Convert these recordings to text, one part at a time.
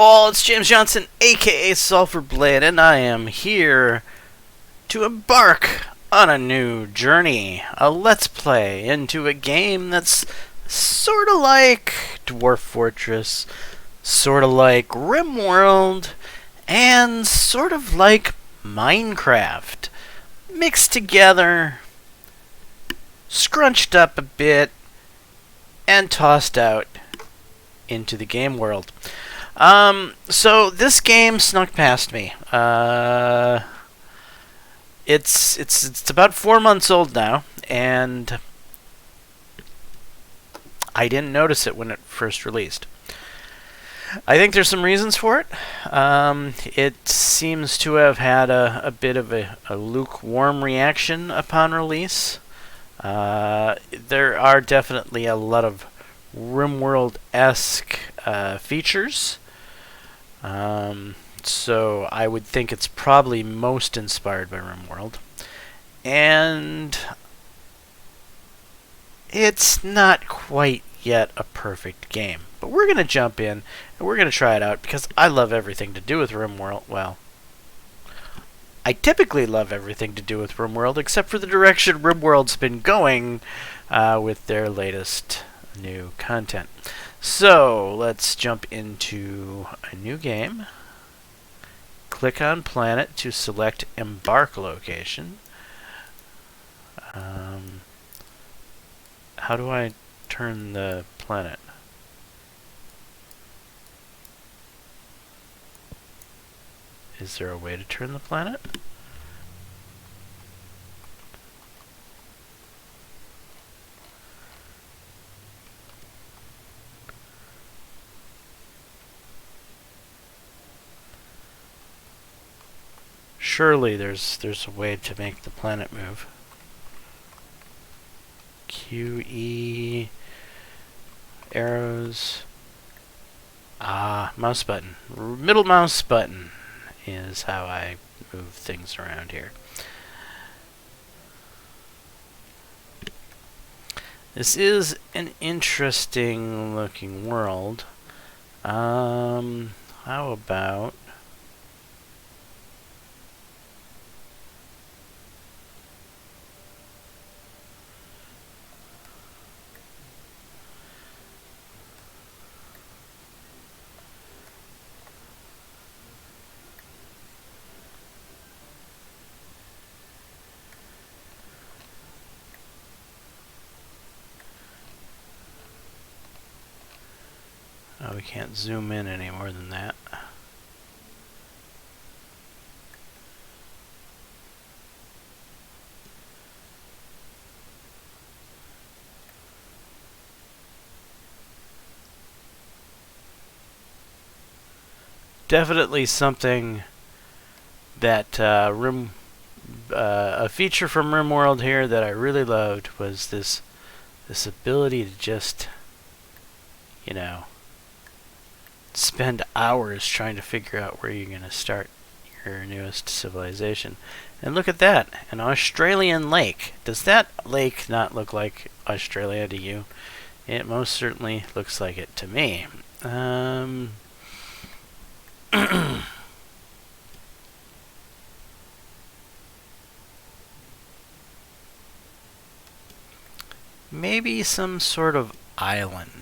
all, it's James Johnson, aka Sulfurblade, and I am here to embark on a new journey, a let's play into a game that's sorta like Dwarf Fortress, sorta like RimWorld, and sort of like Minecraft. Mixed together, scrunched up a bit, and tossed out into the game world. So this game snuck past me. It's about 4 months old now, and I didn't notice it when it first released. I think there's some reasons for it. It seems to have had a bit of a lukewarm reaction upon release. There are definitely a lot of RimWorld-esque features. So I would think it's probably most inspired by RimWorld. And it's not quite yet a perfect game. But we're going to jump in and we're going to try it out because I love everything to do with RimWorld. Well, I typically love everything to do with RimWorld except for the direction RimWorld's been going with their latest new content. So let's jump into a new game. Click on planet to select embark location. How do I turn the planet? Is there a way to turn the planet? Surely there's a way to make the planet move. QE arrows. Mouse button. Middle mouse button is how I move things around here. This is an interesting looking world. How about we can't zoom in any more than that. Definitely something that a feature from RimWorld here that I really loved was this ability to just, you know, spend hours trying to figure out where you're going to start your newest civilization. And look at that, an Australian lake. Does that lake not look like Australia to you? It most certainly looks like it to me. Maybe some sort of island.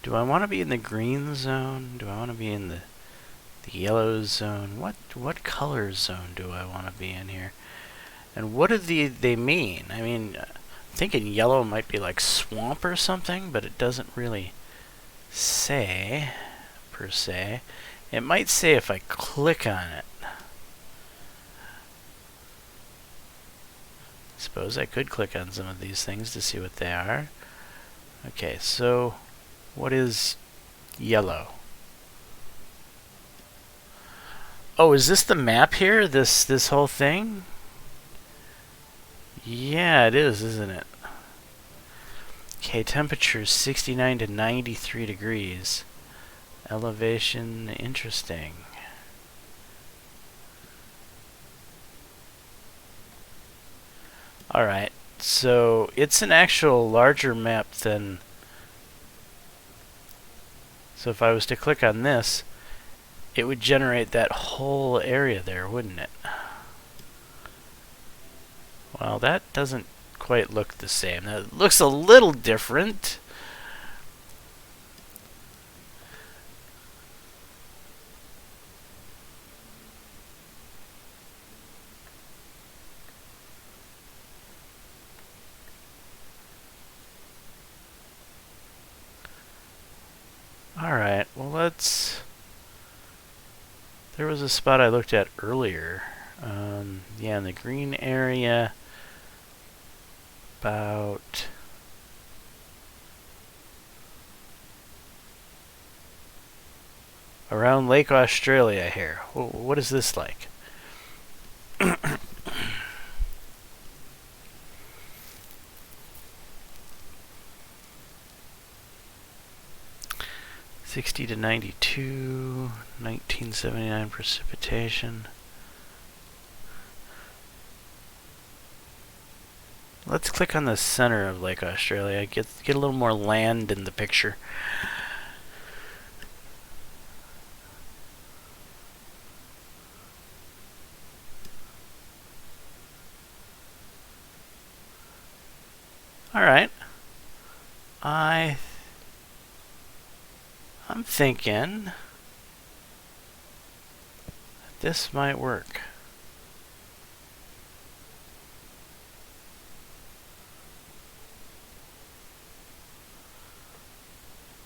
Do I want to be in the green zone? Do I want to be in the yellow zone? What color zone do I want to be in here? And what do they mean? I mean, I'm thinking yellow might be like swamp or something, but it doesn't really say, per se. It might say if I click on it. I suppose I could click on some of these things to see what they are. Okay, so what is yellow? Oh, is this the map here? This whole thing? Yeah, it is, isn't it? Okay, temperature is 69 to 93 degrees. Elevation, interesting. Alright, so it's an actual larger map than... So if I was to click on this, it would generate that whole area there, wouldn't it? Well, that doesn't quite look the same. That looks a little different. Alright, well let's... There was a spot I looked at earlier. Yeah, in the green area, about... around Lake Australia here. What is this like? 60 to 92, 1979 precipitation. Let's click on the center of Lake Australia. Get a little more land in the picture. All right. I'm thinking this might work.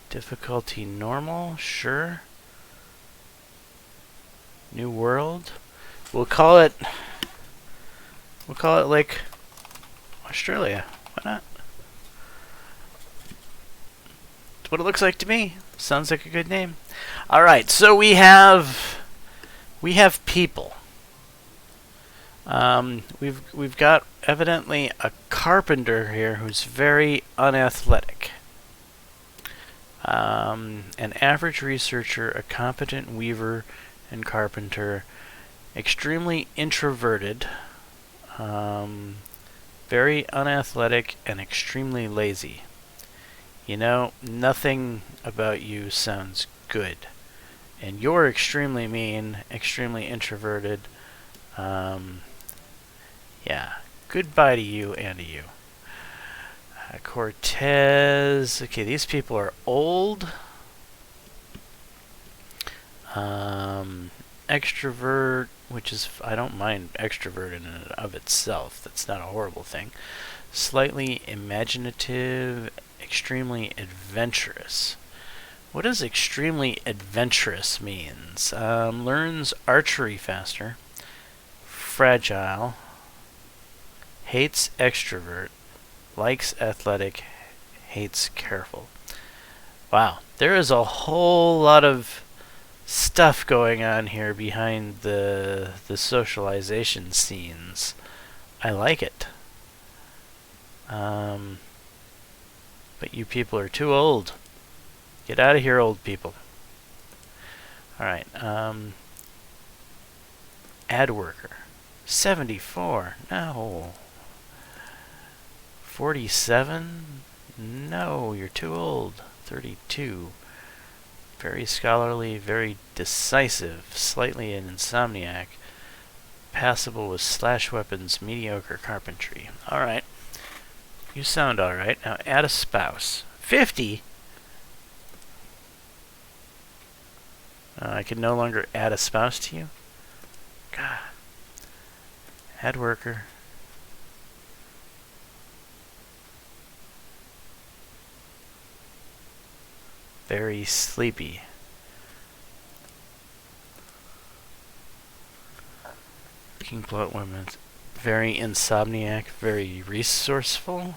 Difficulty normal, sure. New world. We'll call it Lake Australia. Why not? That's what it looks like to me. Sounds like a good name. All right, so we have people. We've got evidently a carpenter here who's very unathletic. An average researcher, a competent weaver and carpenter, extremely introverted, very unathletic, and extremely lazy. You know, nothing about you sounds good. And you're extremely mean, extremely introverted. Yeah, goodbye to you and to you. Cortez. Okay, these people are old. Extrovert, which is, I don't mind extrovert in and of itself. That's not a horrible thing. Slightly imaginative, extremely adventurous. What does extremely adventurous means? Learns archery faster. Fragile. Hates extrovert. Likes athletic. Hates careful. Wow, there is a whole lot of stuff going on here behind the socialization scenes. I like it. But you people are too old. Get out of here, old people. Alright, ad worker. 74. No. 47? No, you're too old. 32. Very scholarly, very decisive, slightly an insomniac. Passable with slash weapons, mediocre carpentry. Alright. You sound alright. Now add a spouse. 50? I can no longer add a spouse to you? God. Add worker. Very sleepy. King plot women. Very insomniac, very resourceful.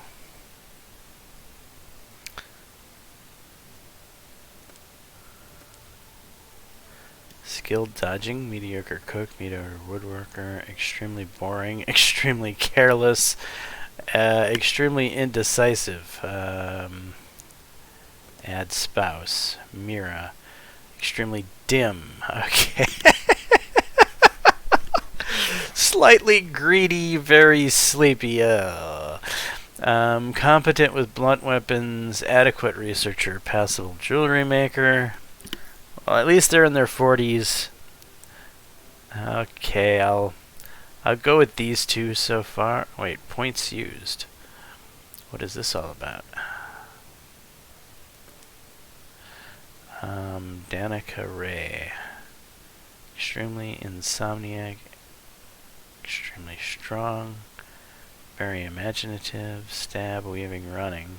Skilled dodging, mediocre cook, mediocre woodworker, extremely boring, extremely careless, extremely indecisive. Add spouse, Mira, extremely dim. Okay. Slightly greedy, very sleepy. Competent with blunt weapons, adequate researcher, passable jewelry maker. Well, at least they're in their 40s. Okay, I'll go with these two so far. Wait, points used. What is this all about? Danica Ray. Extremely insomniac. Extremely strong. Very imaginative. Stab, weaving, running.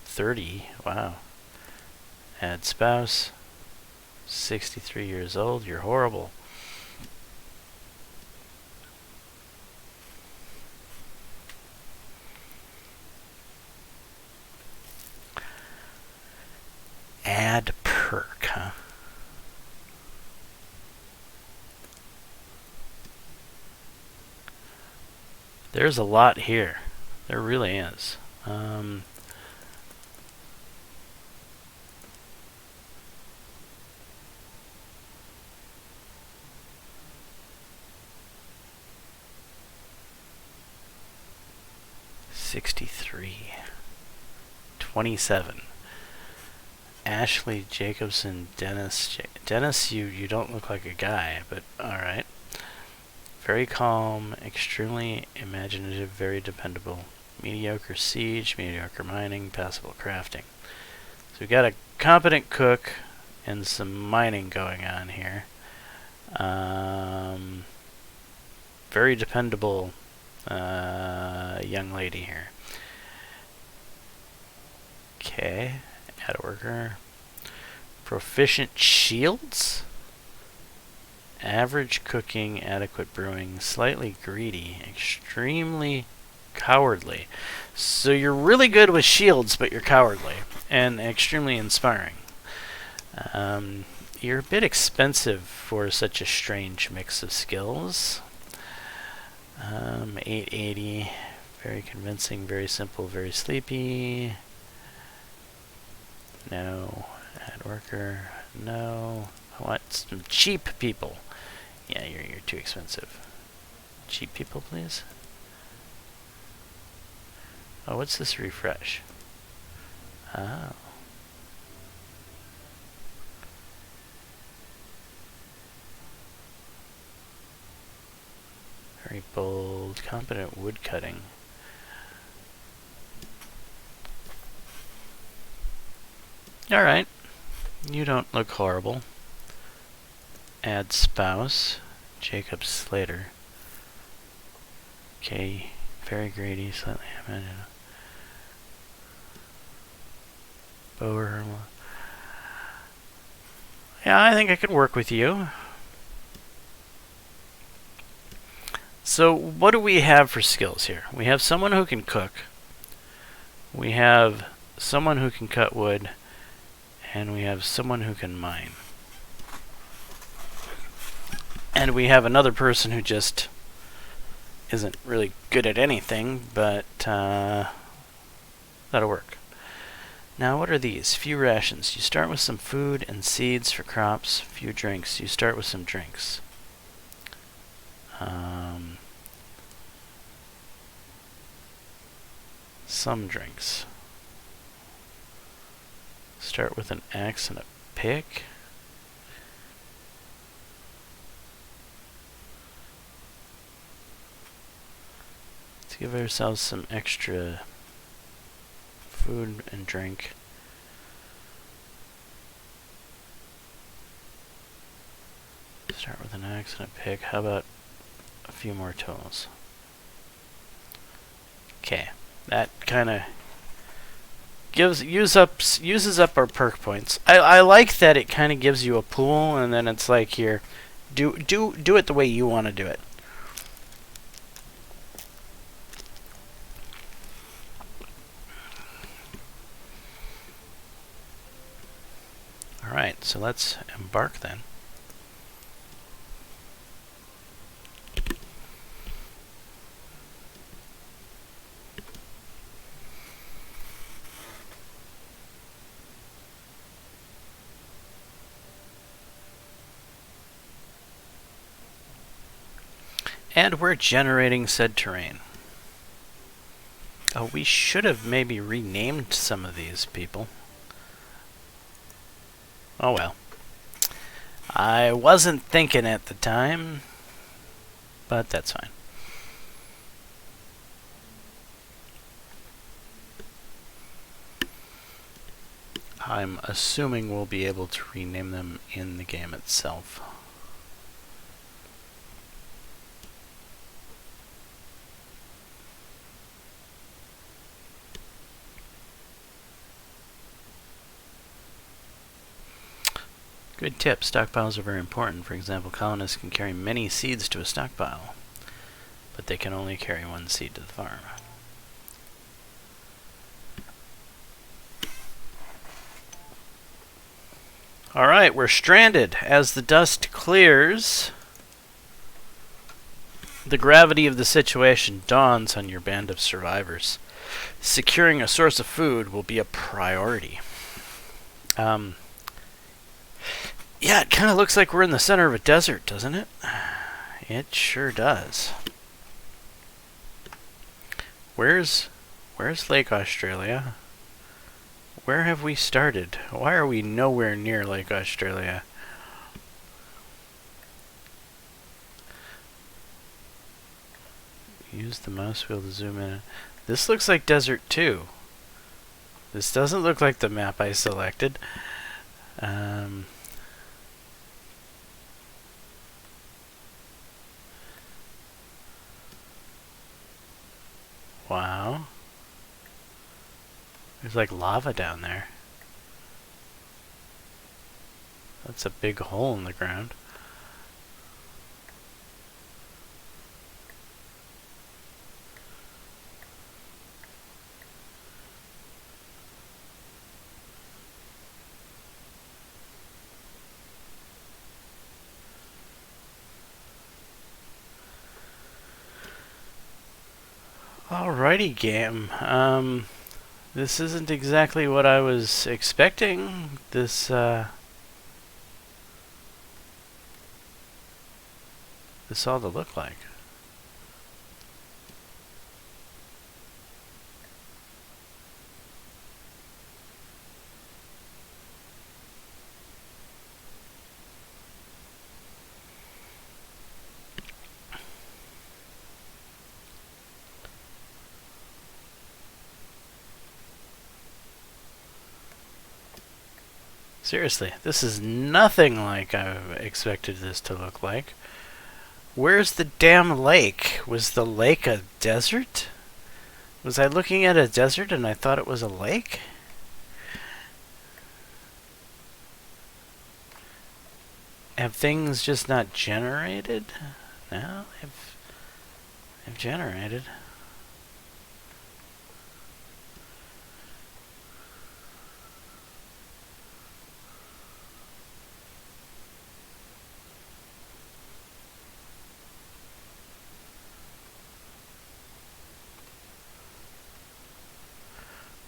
30. Wow. Add spouse. 63 years old. You're horrible. Add perk, huh? There's a lot here. There really is. 63. 27. Ashley Jacobson, Dennis. Dennis, you don't look like a guy, but alright. Very calm, extremely imaginative, very dependable. Mediocre siege, mediocre mining, passable crafting. So we got a competent cook and some mining going on here. Very dependable young lady here. Okay, add a worker. Proficient shields? Average cooking, adequate brewing, slightly greedy, extremely cowardly. So you're really good with shields, but you're cowardly, and extremely inspiring. You're a bit expensive for such a strange mix of skills. 880, very convincing, very simple, very sleepy. No. Add worker. No. I want some cheap people. Yeah, you're too expensive. Cheap people, please. Oh, what's this refresh? Oh. Very bold, competent wood cutting. Alright. You don't look horrible. Add spouse. Jacob Slater. Okay. Very greedy, slightly imaginative. Bower. Yeah, I think I could work with you. So what do we have for skills here? We have someone who can cook. We have someone who can cut wood. And we have someone who can mine. And we have another person who just isn't really good at anything, but that'll work. Now, what are these? Few rations. You start with some food and seeds for crops. Few drinks. You start with some drinks. Some drinks. Start with an axe and a pick. Let's give ourselves some extra food and drink. Start with an axe and a pick. How about a few more tools? Okay, that kind of uses up our perk points. I like that it kind of gives you a pool, and then it's like, here, do it the way you want to do it. All right, so let's embark then. And we're generating said terrain. Oh, we should have maybe renamed some of these people. Oh well. I wasn't thinking at the time, but that's fine. I'm assuming we'll be able to rename them in the game itself. Good tip, stockpiles are very important. For example, colonists can carry many seeds to a stockpile, but they can only carry one seed to the farm. Alright, we're stranded. As the dust clears, the gravity of the situation dawns on your band of survivors. Securing a source of food will be a priority. Yeah, it kind of looks like we're in the center of a desert, doesn't it? It sure does. Where's Lake Australia? Where have we started? Why are we nowhere near Lake Australia? Use the mouse wheel to zoom in. This looks like desert too. This doesn't look like the map I selected. Wow. There's like lava down there. That's a big hole in the ground. Alrighty, game. This isn't exactly what I was expecting. This all to look like. Seriously, this is nothing like I expected this to look like. Where's the damn lake? Was the lake a desert? Was I looking at a desert and I thought it was a lake? Have things just not generated? No, they've generated.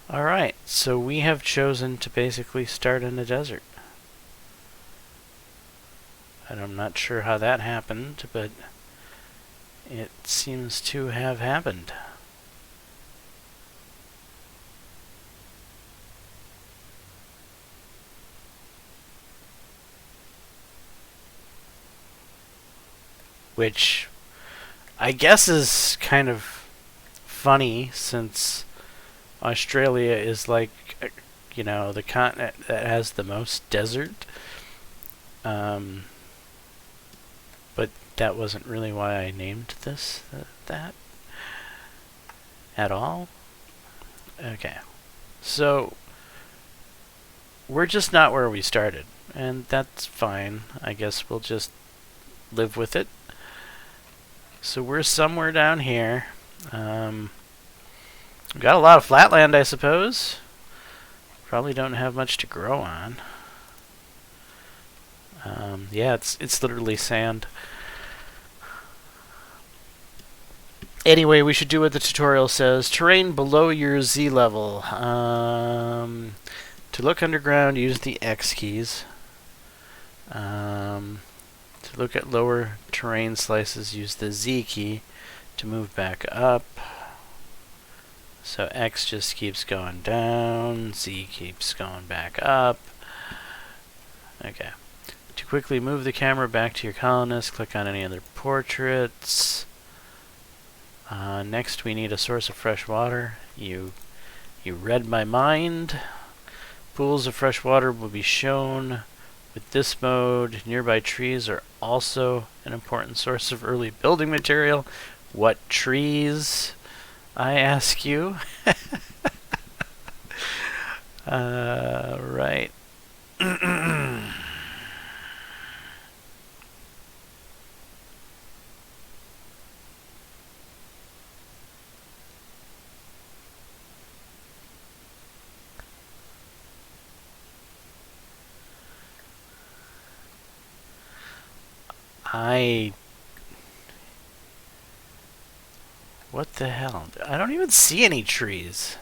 Alright, so we have chosen to basically start in a desert. And I'm not sure how that happened, but it seems to have happened. Which I guess is kind of funny, since Australia is like, you know, the continent that has the most desert. But that wasn't really why I named this that at all. Okay. So we're just not where we started, and that's fine. I guess we'll just live with it. So we're somewhere down here. We've got a lot of flatland, I suppose. Probably don't have much to grow on. Yeah, it's literally sand. Anyway, we should do what the tutorial says. Terrain below your Z level. To look underground, use the X keys. To If we look at lower terrain slices, use the Z key to move back up. So X just keeps going down, Z keeps going back up. Okay. To quickly move the camera back to your colonist, click on any other portraits. Next we need a source of fresh water. You read my mind. Pools of fresh water will be shown with this mode. Nearby trees are also an important source of early building material. What trees, I ask you? Right. What the hell? I don't even see any trees.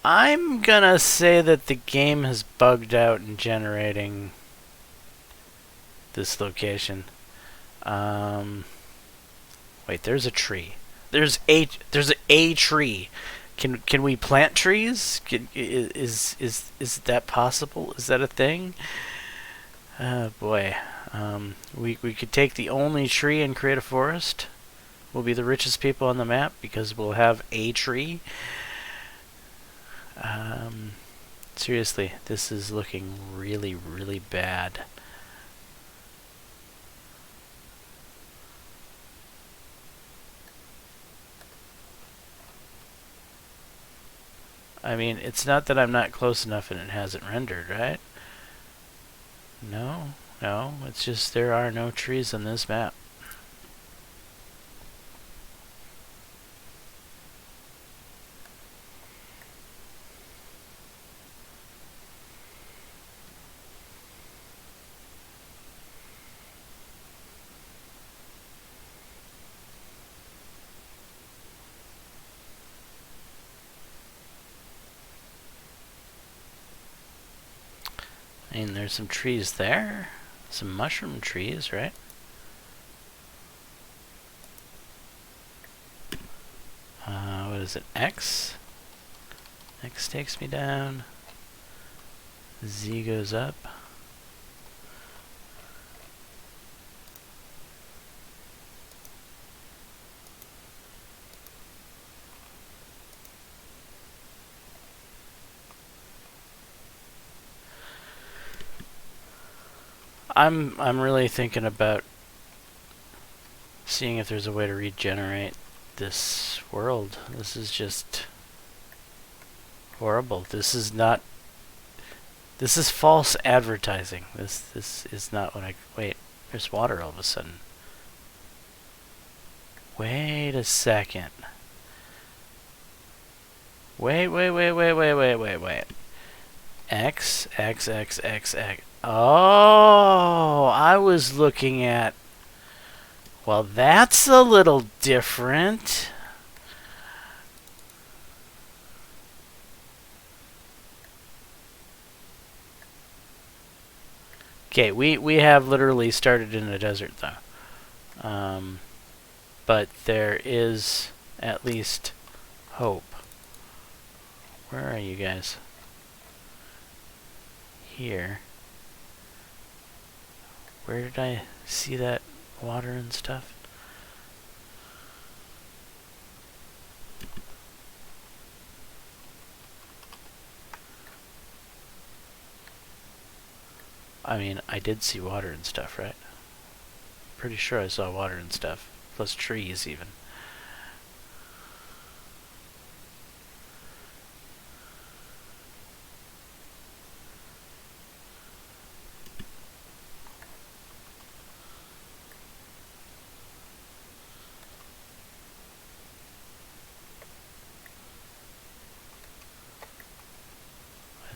I'm gonna say that the game has bugged out in generating this location. Wait, there's a tree. There's a tree. Can we plant trees? Is that possible? Is that a thing? Boy. We could take the only tree and create a forest. We'll be the richest people on the map because we'll have a tree. Seriously, this is looking really, really bad. I mean, it's not that I'm not close enough and it hasn't rendered, right? No, it's just there are no trees on this map. I mean, there's some trees there. Some mushroom trees, right? What is it? X? X takes me down. Z goes up. I'm really thinking about seeing if there's a way to regenerate this world. This is just horrible. This is false advertising. This is not what I... Wait, there's water all of a sudden. Wait a second. Wait. X. Oh, I was looking at... Well, that's a little different. Okay, we have literally started in a desert, though. But there is at least hope. Where are you guys? Here. Where did I see that water and stuff? I mean, I did see water and stuff, right? Pretty sure I saw water and stuff. Plus trees, even.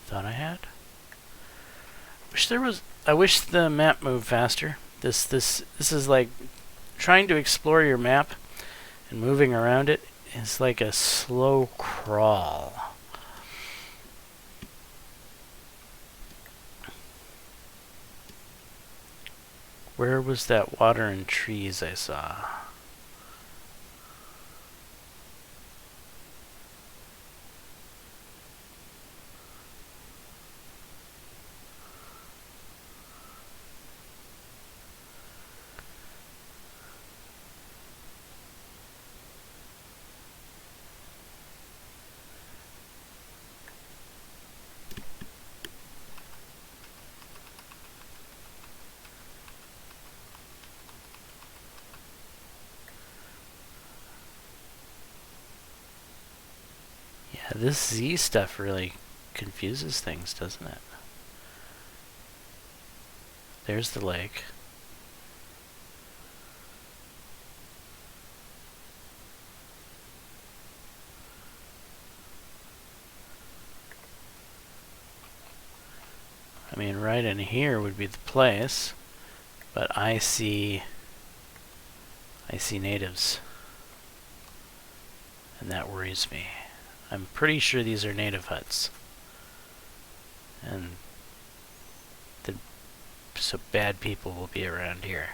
Thought I had. I wish the map moved faster. This is like trying to explore your map And moving around it is like a slow crawl. Where was that water and trees I saw? Yeah, this Z stuff really confuses things, doesn't it? There's the lake. I mean, right in here would be the place, but I see natives, and that worries me. I'm pretty sure these are native huts, and so bad people will be around here.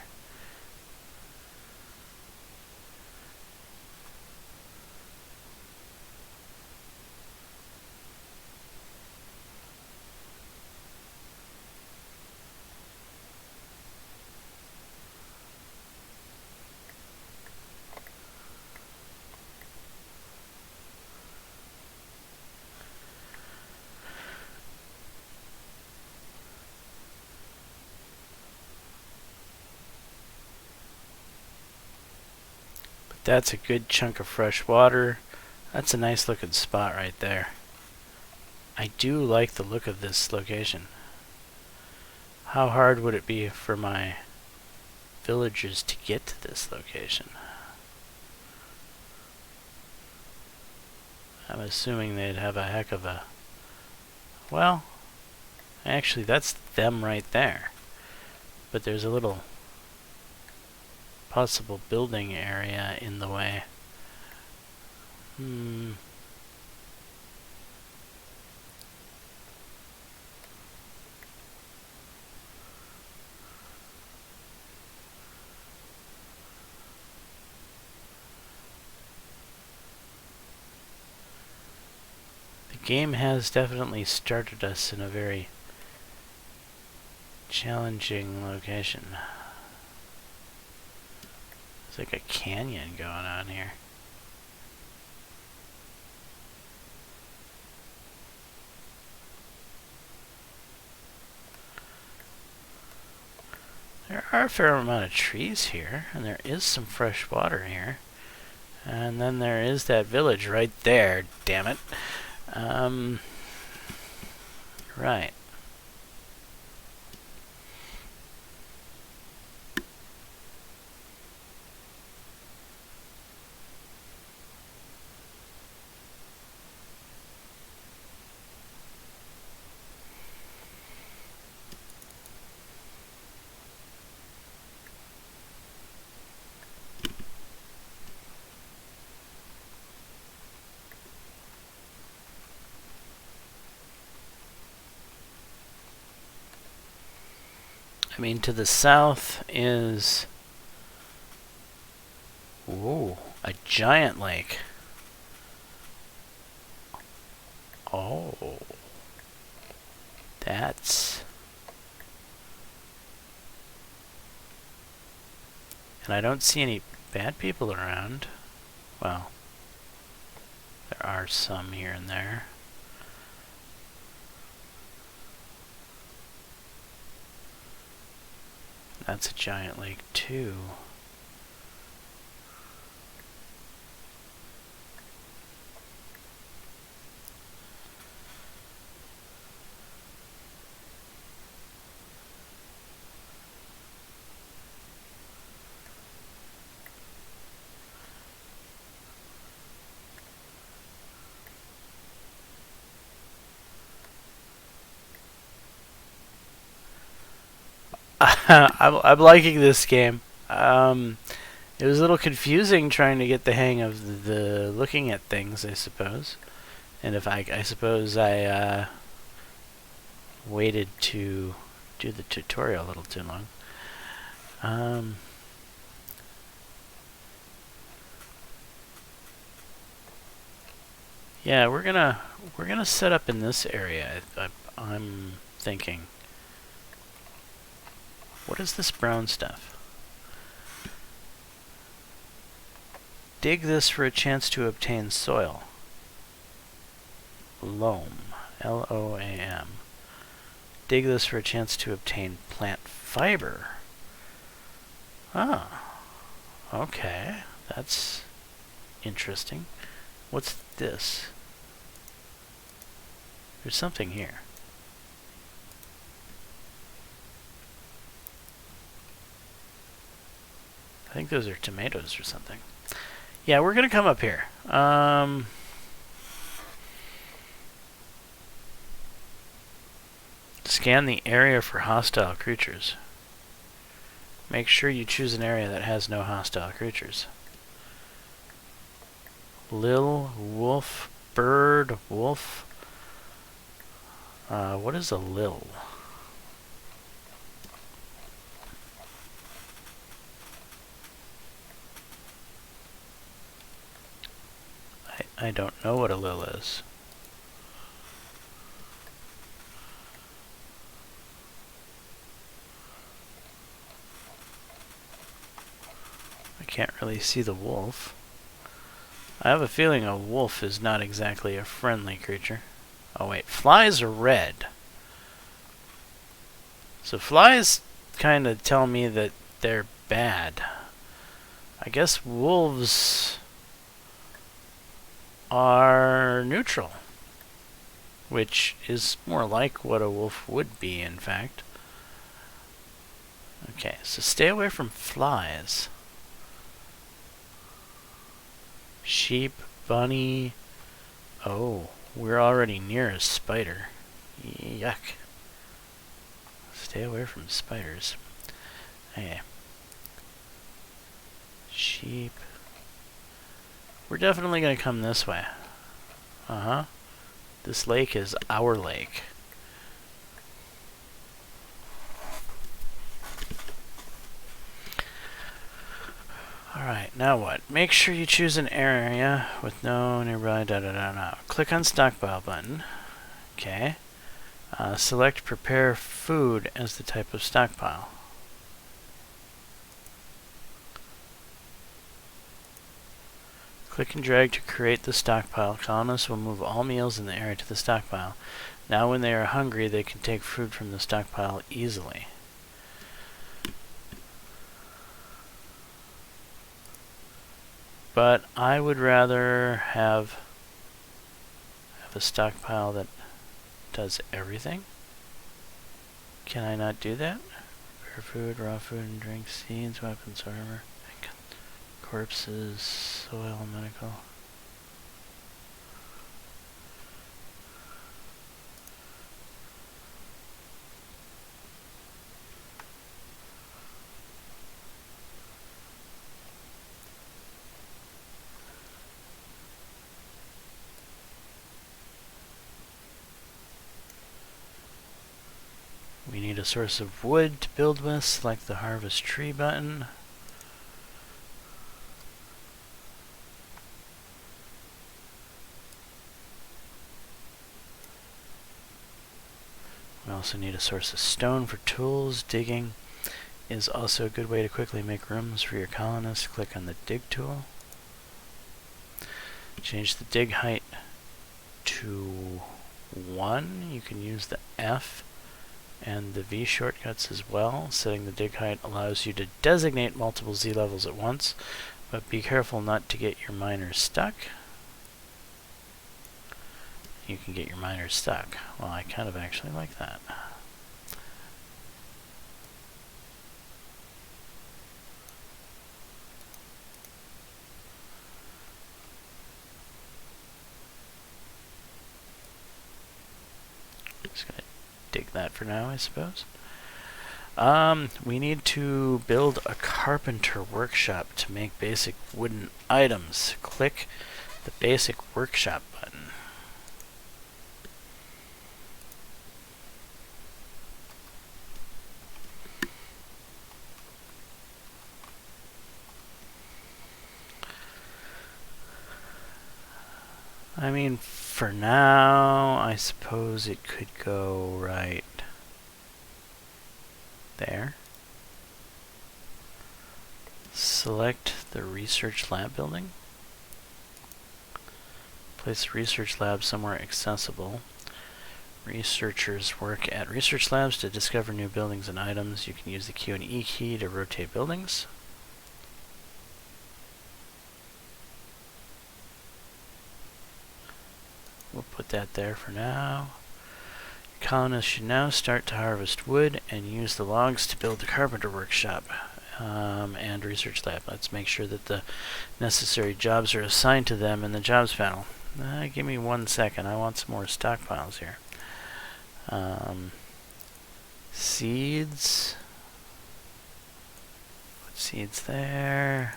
That's a good chunk of fresh water. That's a nice looking spot right there. I do like the look of this location. How hard would it be for my villagers to get to this location? I'm assuming they'd have a heck of a... Well, actually that's them right there. But there's a little possible building area in the way. The game has definitely started us in a very challenging location. There's like a canyon going on here. There are a fair amount of trees here, and there is some fresh water here. And then there is that village right there, damn it. Right. I mean, to the south is... Whoa, a giant lake. Oh. That's... And I don't see any bad people around. Well, there are some here and there. That's a giant lake too. I'm liking this game. It was a little confusing trying to get the hang of the looking at things, I suppose. And if I suppose I waited to do the tutorial a little too long. Yeah, we're gonna set up in this area. I'm thinking. What is this brown stuff? Dig this for a chance to obtain soil. Loam. L-O-A-M. Dig this for a chance to obtain plant fiber. Ah. Okay. That's interesting. What's this? There's something here. I think those are tomatoes or something. Yeah, we're gonna come up here. Scan the area for hostile creatures. Make sure you choose an area that has no hostile creatures. Lil, wolf, bird, wolf. What is a lil? I don't know what a lil is. I can't really see the wolf. I have a feeling a wolf is not exactly a friendly creature. Oh wait, flies are red. So flies kind of tell me that they're bad. I guess wolves are neutral, which is more like what a wolf would be, in fact. Okay, so stay away from flies. Sheep, bunny. Oh, we're already near a spider. Yuck. Stay away from spiders. Okay. Sheep. We're definitely going to come this way. Uh-huh. This lake is our lake. Alright, now what? Make sure you choose an area with no nearby da-da-da-da. Click on Stockpile button. Okay. Select Prepare Food as the type of stockpile. Click and drag to create the stockpile. Colonists will move all meals in the area to the stockpile. Now when they are hungry, they can take food from the stockpile easily. But I would rather have a stockpile that does everything. Can I not do that? Prepare food, raw food and drink, seeds, weapons, armor, corpses, soil, and medical. We need a source of wood to build with. Select the Harvest Tree button. We also need a source of stone for tools. Digging is also a good way to quickly make rooms for your colonists. Click on the dig tool. Change the dig height to 1. You can use the F and the V shortcuts as well. Setting the dig height allows you to designate multiple Z levels at once, but be careful not to get your miners stuck. You can get your miners stuck. Well, I kind of actually like that. Just gonna dig that for now, I suppose. We need to build a carpenter workshop to make basic wooden items. Click the basic workshop button. I mean, for now, I suppose it could go right there. Select the research lab building. Place the research lab somewhere accessible. Researchers work at research labs to discover new buildings and items. You can use the Q and E key to rotate buildings. We'll put that there for now. Your colonists should now start to harvest wood and use the logs to build the carpenter workshop and research lab. Let's make sure that the necessary jobs are assigned to them in the jobs panel. Give me 1 second. I want some more stockpiles here. Seeds. Put seeds there.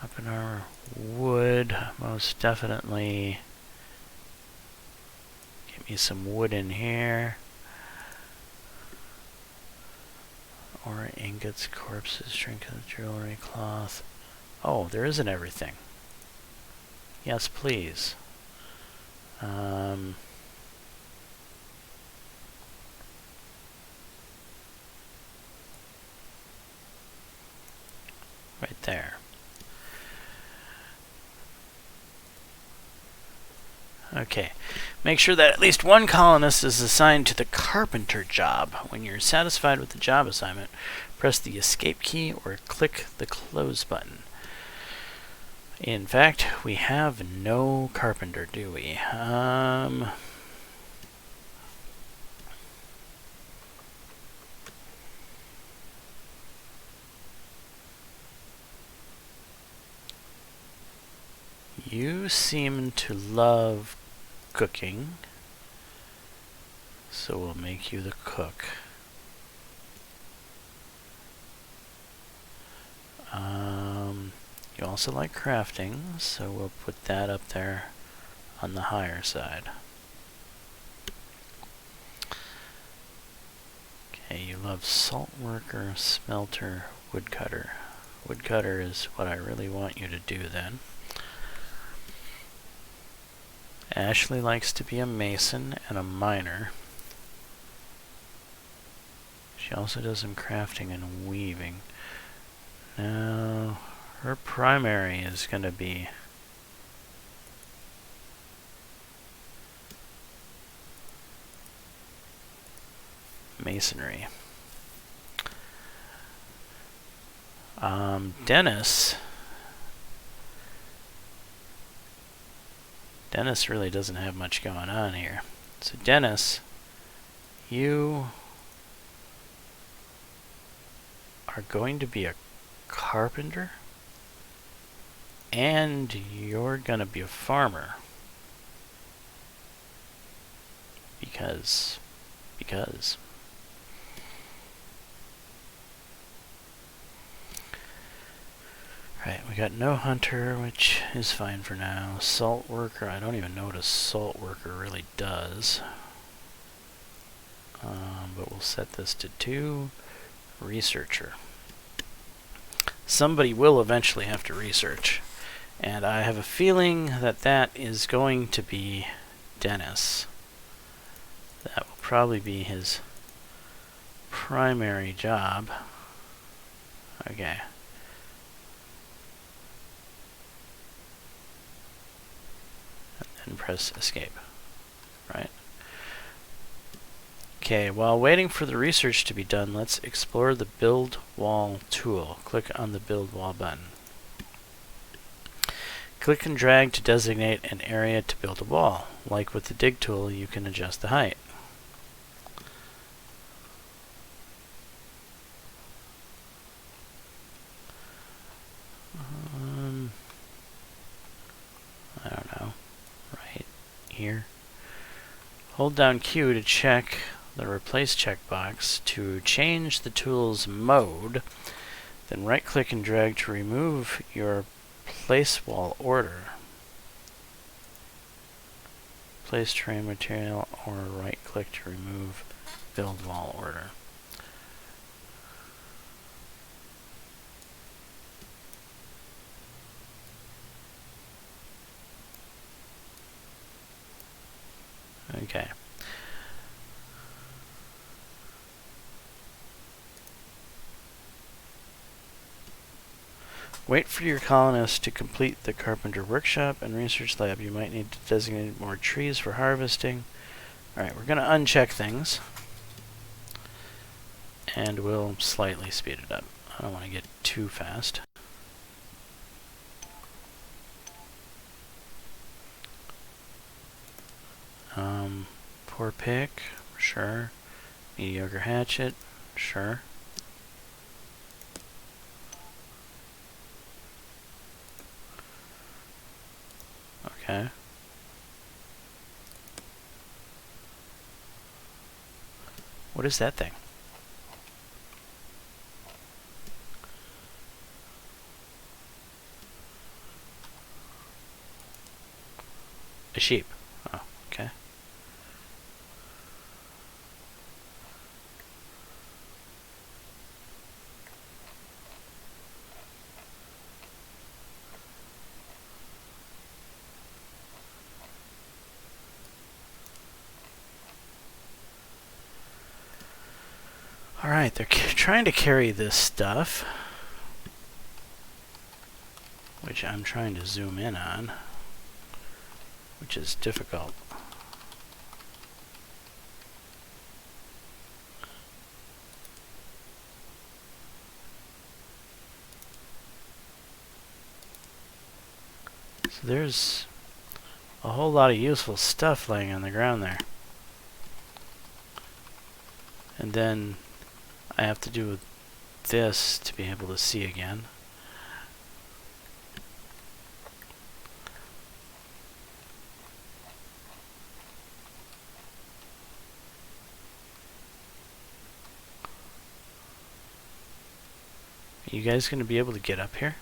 Up in our wood, most definitely. Give me some wood in here. Or ingots, corpses, trinkets, jewelry, cloth. Oh, there isn't everything. Yes, please. Right there. Okay. Make sure that at least one colonist is assigned to the carpenter job. When you're satisfied with the job assignment, press the escape key or click the close button. In fact, we have no carpenter, do we? You seem to love cooking, so we'll make you the cook. You also like crafting, so we'll put that up there on the higher side. Okay, you love salt worker, smelter, woodcutter. Woodcutter is what I really want you to do then. Ashley likes to be a mason and a miner. She also does some crafting and weaving. Now, her primary is going to be masonry. Dennis really doesn't have much going on here. So Dennis, you are going to be a carpenter and you're going to be a farmer. Because. Right, we got no hunter, which is fine for now. Salt worker, I don't even know what a salt worker really does. But we'll set this to 2. Researcher. Somebody will eventually have to research. And I have a feeling that that is going to be Dennis. That will probably be his primary job. Okay. And press escape. Right? Okay, while waiting for the research to be done, let's explore the build wall tool. Click on the build wall button. Click and drag to designate an area to build a wall. Like with the dig tool, you can adjust the height. I don't know. Right here. Hold down Q to check the replace checkbox to change the tool's mode. Then right-click and drag to remove your place wall order. Place terrain material or right-click to remove build wall order. Okay. Wait for your colonists to complete the carpenter workshop and research lab. You might need to designate more trees for harvesting. Alright, we're going to uncheck things. And we'll slightly speed it up. I don't want to get too fast. Poor pick, sure. Mediocre hatchet, sure. Okay. What is that thing? A sheep. Oh, okay. Alright, they're trying to carry this stuff, which I'm trying to zoom in on, which is difficult. So there's a whole lot of useful stuff laying on the ground there. And then I have to do this to be able to see again. Are you guys going to be able to get up here?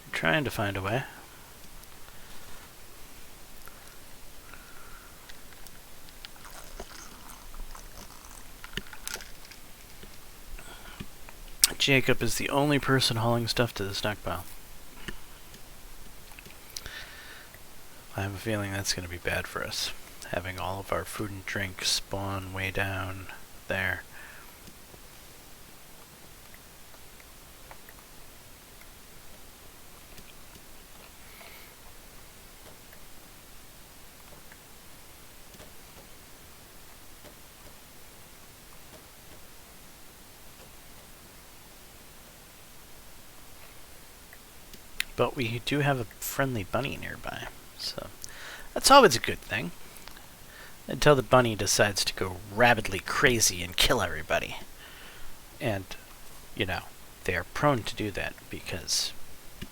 I'm trying to find a way. Jacob is the only person hauling stuff to the stockpile. I have a feeling that's going to be bad for us, having all of our food and drink spawn way down there. But we do have a friendly bunny nearby, so that's always a good thing. Until the bunny decides to go rabidly crazy and kill everybody. And, you know, they are prone to do that because,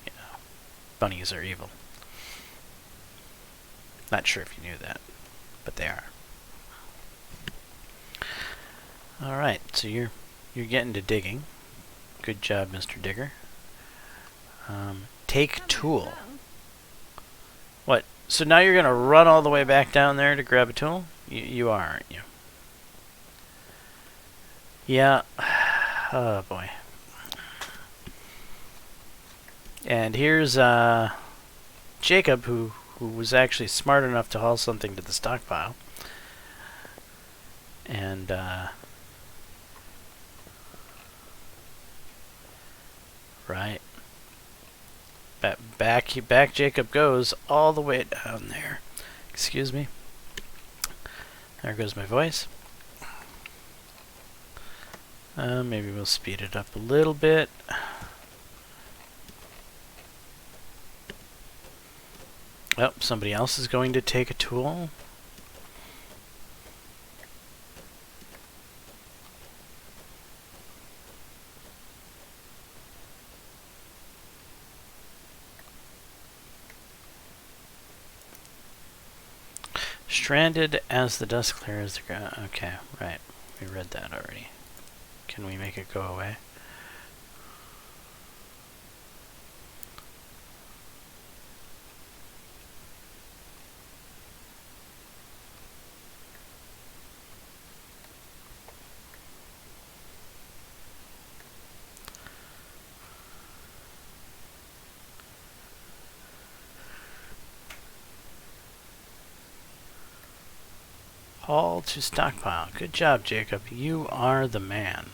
you know, bunnies are evil. Not sure if you knew that, but they are. Alright, so you're getting to digging. Good job, Mr. Digger. Take tool. What? So now you're going to run all the way back down there to grab a tool? You are, aren't you? Yeah. Oh, boy. And here's Jacob, who was actually smart enough to haul something to the stockpile. And, right. Back Jacob goes all the way down there. Excuse me. There goes my voice. Maybe we'll speed it up a little bit. Oh, somebody else is going to take a tool. Stranded as the dust clears the ground. Okay, right. We read that already. Can we make it go away? Haul to stockpile. Good job, Jacob. You are the man.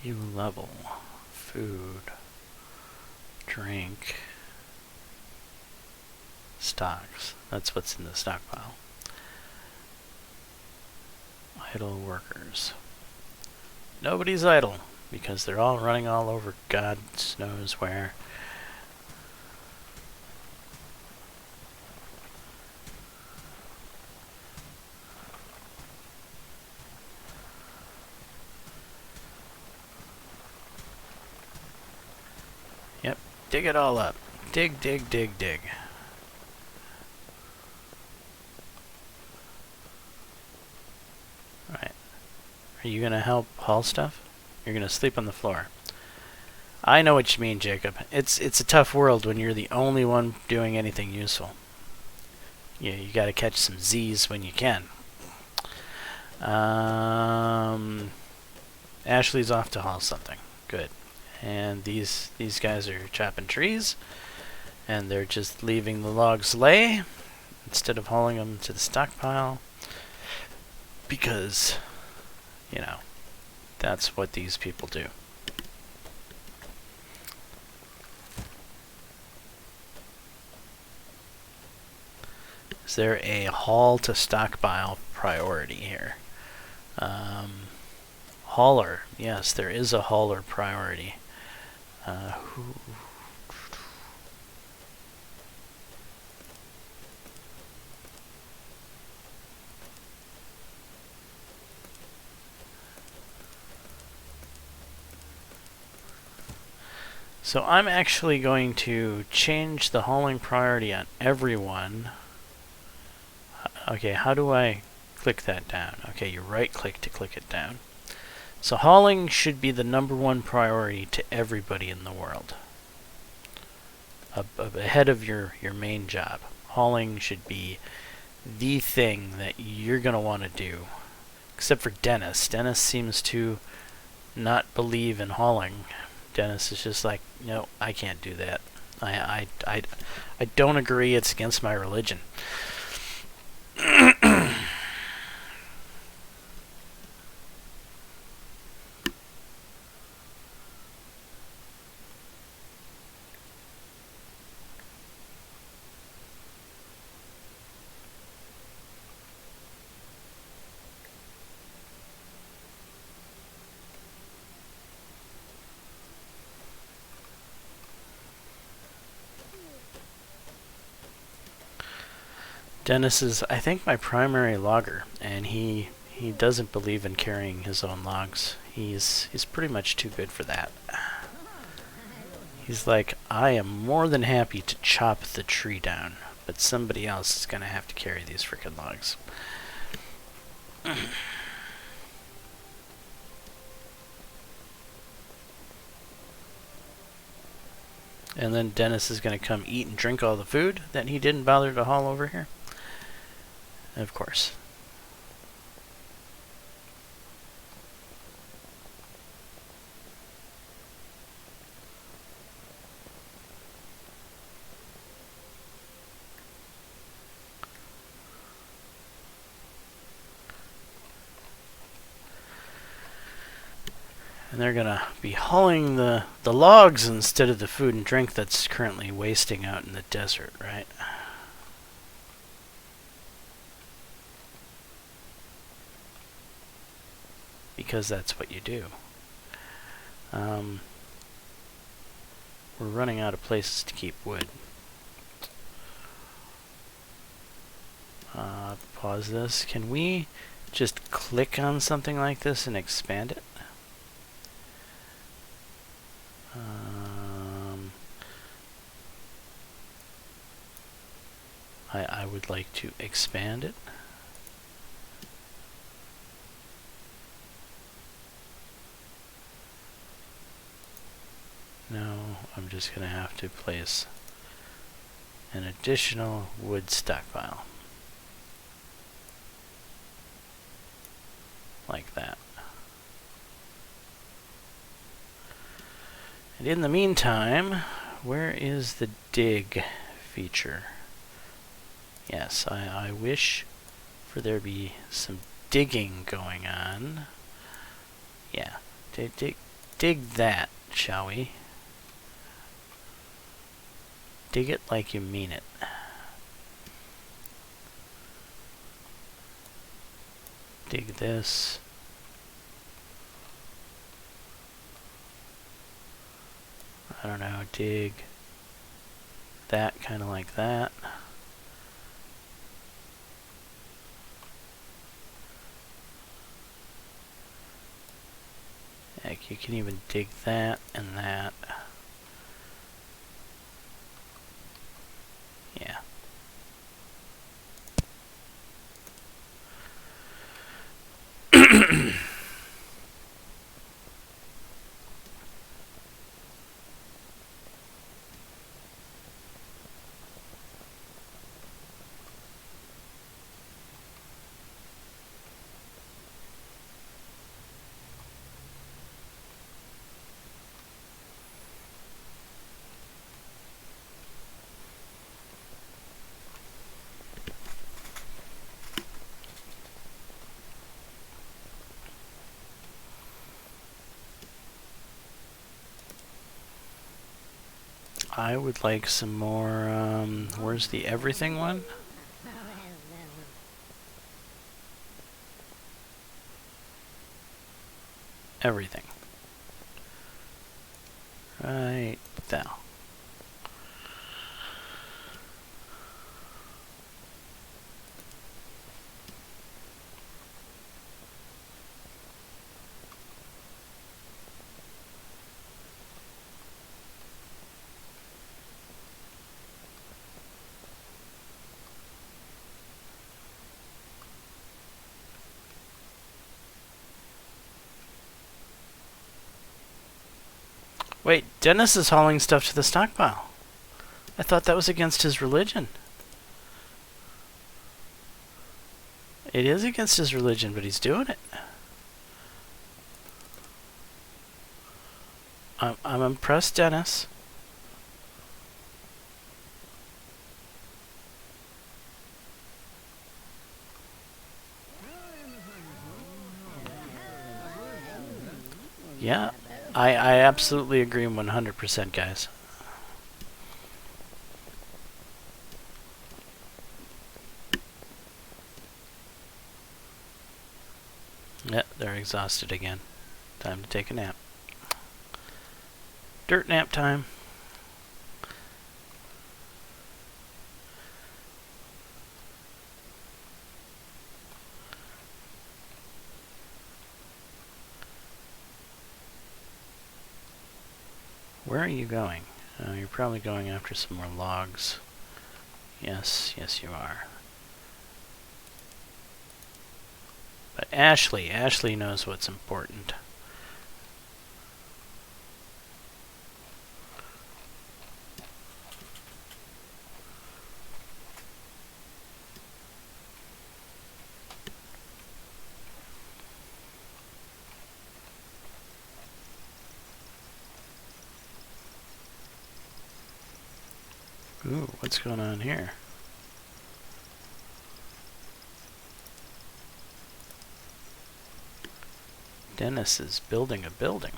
View level. Food. Drink. Stocks. That's what's in the stockpile. Idle workers. Nobody's idle because they're all running all over God knows where. Yep, dig it all up. Dig, dig, dig, dig. Alright. Are you gonna help haul stuff? You're gonna sleep on the floor. I know what you mean, Jacob. It's a tough world when you're the only one doing anything useful. Yeah, you gotta catch some Z's when you can. Ashley's off to haul something. Good. And these guys are chopping trees, and they're just leaving the logs lay instead of hauling them to the stockpile because, you know, that's what these people do. Is there a haul to stockpile priority here? Hauler. Yes, there is a hauler priority. So I'm actually going to change the hauling priority on everyone. Okay, how do I click that down? Okay, you right click to click it down. So hauling should be the #1 priority to everybody in the world. Ahead of your main job. Hauling should be the thing that you're going to want to do. Except for Dennis. Dennis seems to not believe in hauling. Dennis is just like, no, I can't do that. I don't agree. It's against my religion. Dennis is, I think, my primary logger, and he doesn't believe in carrying his own logs. He's pretty much too good for that. He's like, I am more than happy to chop the tree down, but somebody else is gonna have to carry these frickin' logs. And then Dennis is gonna come eat and drink all the food that he didn't bother to haul over here. Of course. And they're gonna be hauling the logs instead of the food and drink that's currently wasting out in the desert, right? because that's what you do. We're running out of places to keep wood. Pause this. Can we just click on something like this and expand it? I would like to expand it. No, I'm just going to have to place an additional wood stockpile. Like that. And in the meantime, where is the dig feature? Yes, I wish for there be some digging going on. Yeah, dig that, shall we? Dig it like you mean it. Dig this. I don't know, dig that, kind of like that. Heck, you can even dig that and that. Yeah. I would like some more, where's the everything one? Everything. Right there. Wait, Dennis is hauling stuff to the stockpile. I thought that was against his religion. It is against his religion, but he's doing it. I'm impressed, Dennis. Yeah, I absolutely agree 100%, guys. Yep, they're exhausted again. Time to take a nap. Dirt nap time. Where are you going? You're probably going after some more logs. Yes, yes you are. But Ashley knows what's important. Ooh, what's going on here? Dennis is building a building.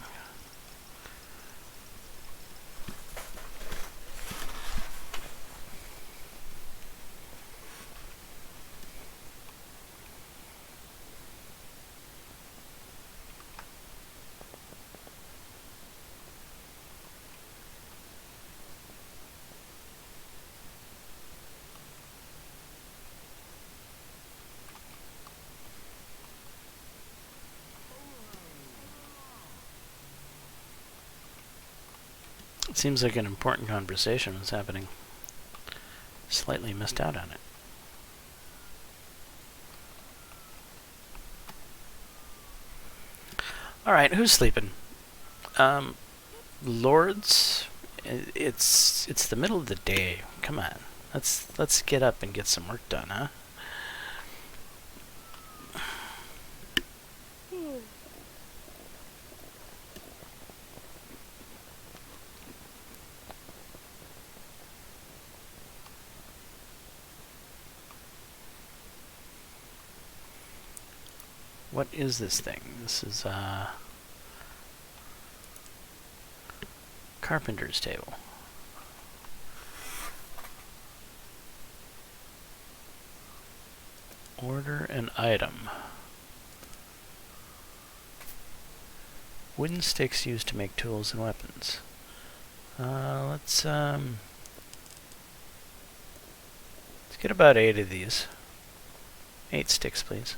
It seems like an important conversation was happening. Slightly missed out on it. Alright, who's sleeping? Lords, it's the middle of the day. Come on. Let's get up and get some work done, huh? What is this thing? This is carpenter's table. Order an item. Wooden sticks used to make tools and weapons. Let's get about 8 of these. 8 sticks, please.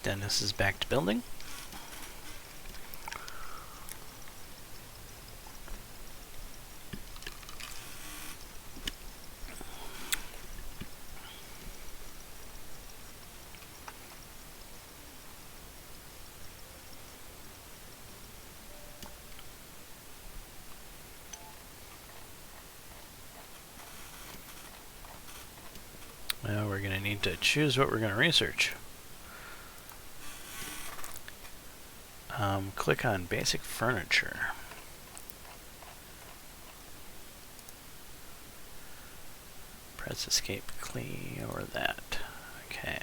Dennis is back to building. Well, we're going to need to choose what we're going to research. Click on basic furniture. Press escape, clean, or that. Okay.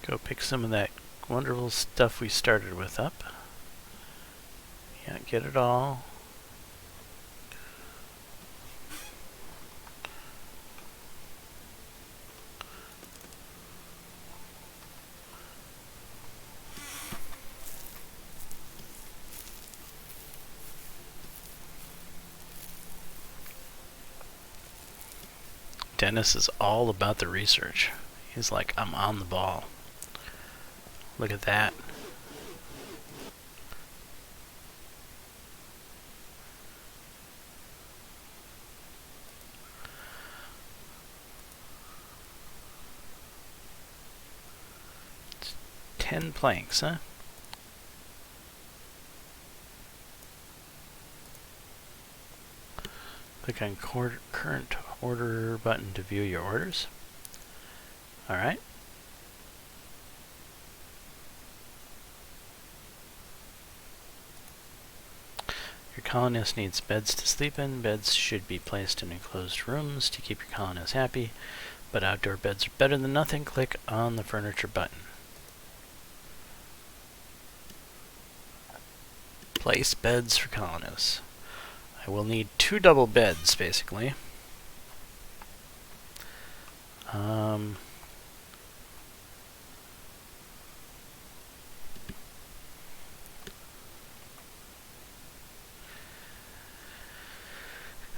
Go pick some of that wonderful stuff we started with up. Yeah, get it all. Dennis is all about the research. He's like, I'm on the ball. Look at that. It's 10 planks, huh? Click on current order button to view your orders. Alright. Your colonist needs beds to sleep in. Beds should be placed in enclosed rooms to keep your colonists happy, but outdoor beds are better than nothing. Click on the furniture button. Place beds for colonists. I will need 2 double beds, basically. Am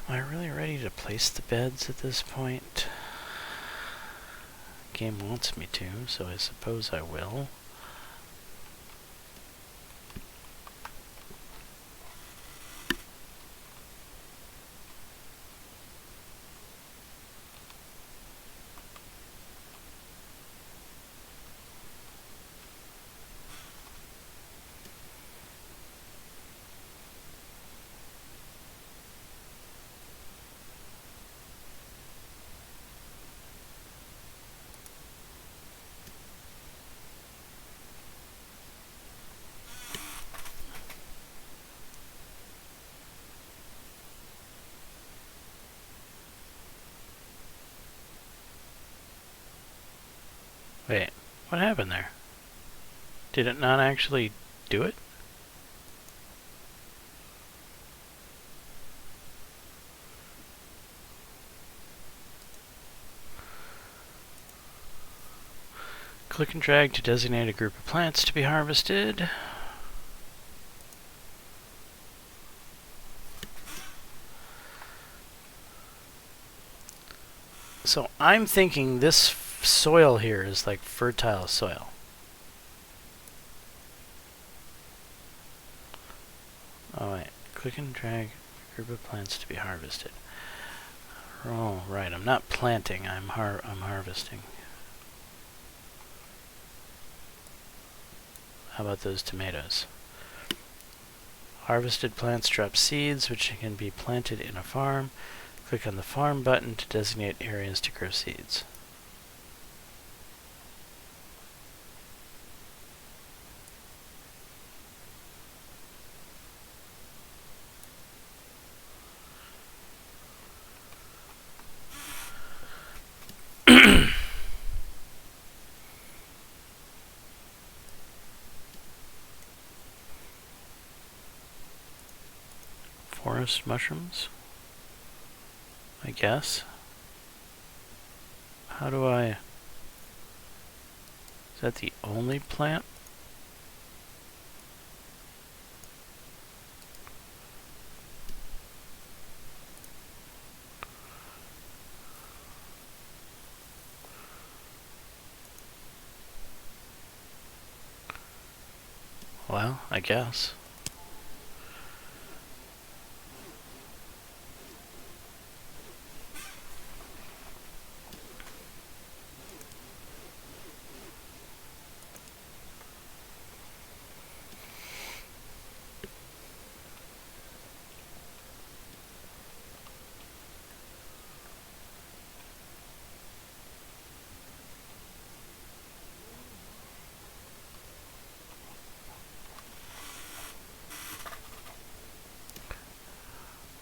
I really ready to place the beds at this point? The game wants me to, so I suppose I will. Wait, what happened there? Did it not actually do it? Click and drag to designate a group of plants to be harvested. So I'm thinking this soil here is like fertile soil. Oh wait, click and drag a group of plants to be harvested. Oh right, I'm not planting, I'm harvesting. How about those tomatoes? Harvested plants drop seeds which can be planted in a farm. Click on the farm button to designate areas to grow seeds. Forest mushrooms, I guess. How do I... Is that the only plant? Well, I guess.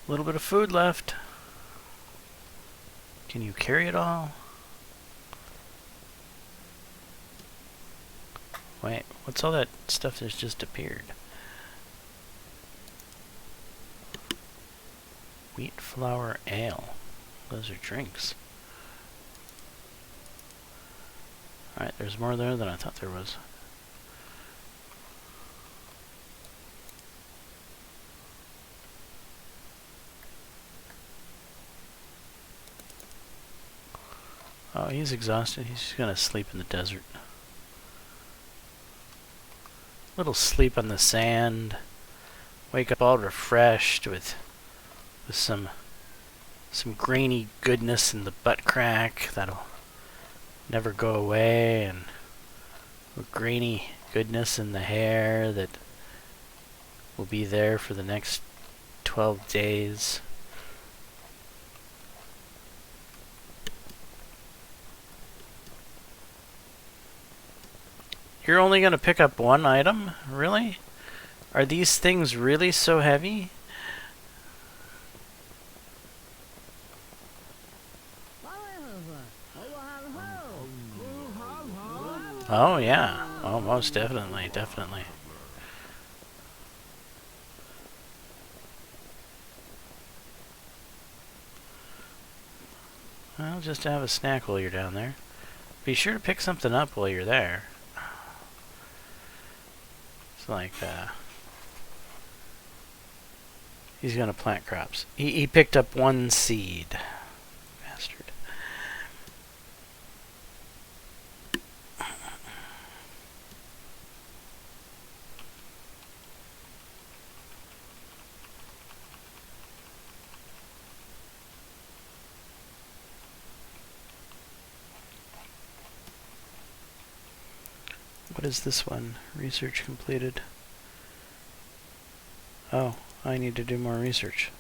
A little bit of food left. Can you carry it all? Wait, what's all that stuff that's just appeared? Wheat flour ale. Those are drinks. Alright, there's more there than I thought there was. Oh, he's exhausted. He's just gonna sleep in the desert. Little sleep on the sand. Wake up all refreshed with some grainy goodness in the butt crack that'll never go away, and grainy goodness in the hair that will be there for the next 12 days. You're only going to pick up one item? Really? Are these things really so heavy? Oh yeah. Oh, most definitely, definitely. Well, just to have a snack while you're down there. Be sure to pick something up while you're there. It's like, he's gonna plant crops. He picked up one seed. Bastard. What is this one? Research completed. Oh, I need to do more research.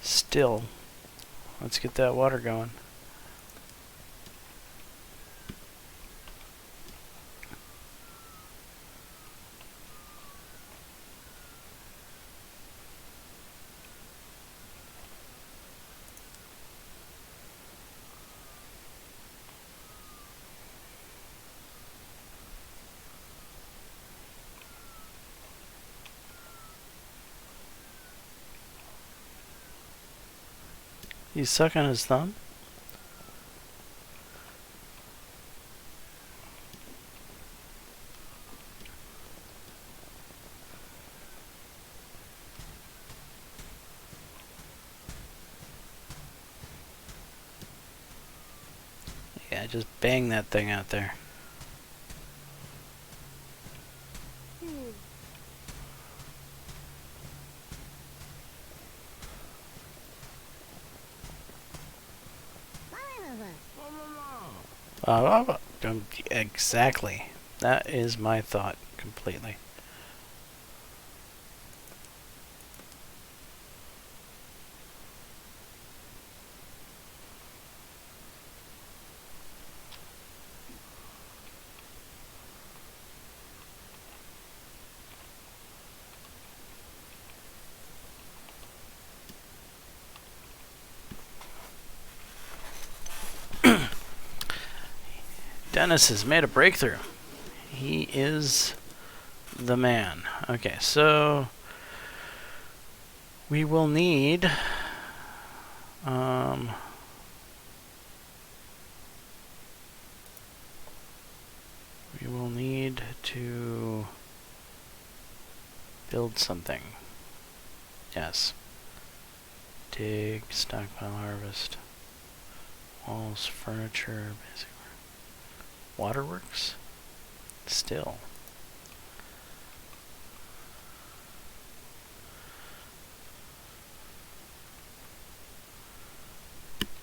Still. Let's get that water going. He's sucking his thumb? Yeah, just bang that thing out there. Exactly. That is my thought completely. Dennis has made a breakthrough. He is the man. Okay, so we will need to build something. Yes. Dig, stockpile, harvest. Walls, furniture, basic waterworks? Still.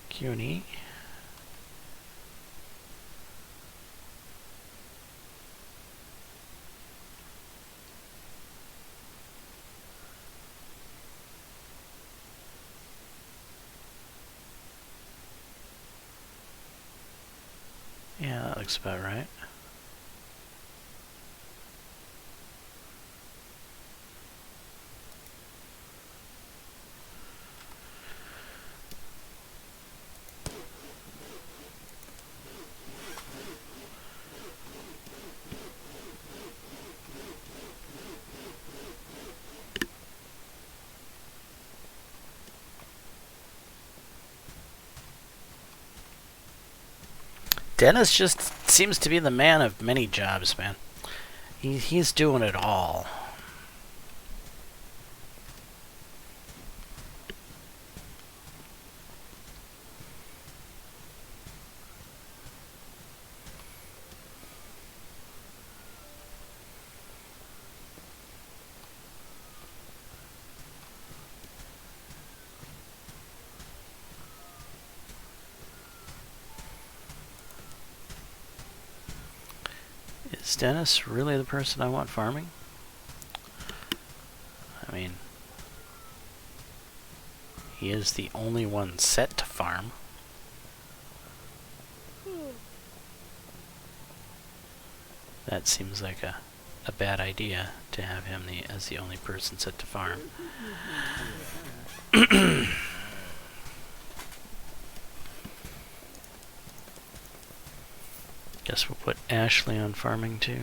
Q&E. Yeah, that looks about right. Dennis just seems to be the man of many jobs, man. He's doing it all. Is Dennis really the person I want farming? I mean, he is the only one set to farm. That seems like a bad idea to have him as the only person set to farm. Guess we'll put Ashley on farming too.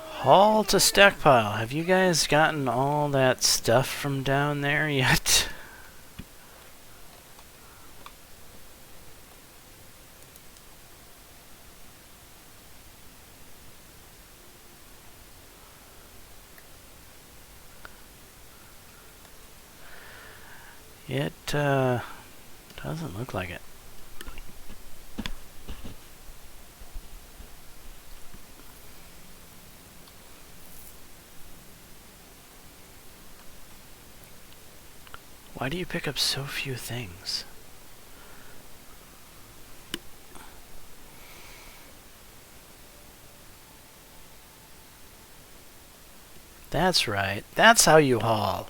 Haul to stockpile. Have you guys gotten all that stuff from down there yet? It doesn't look like it. Why do you pick up so few things? That's right. That's how you haul.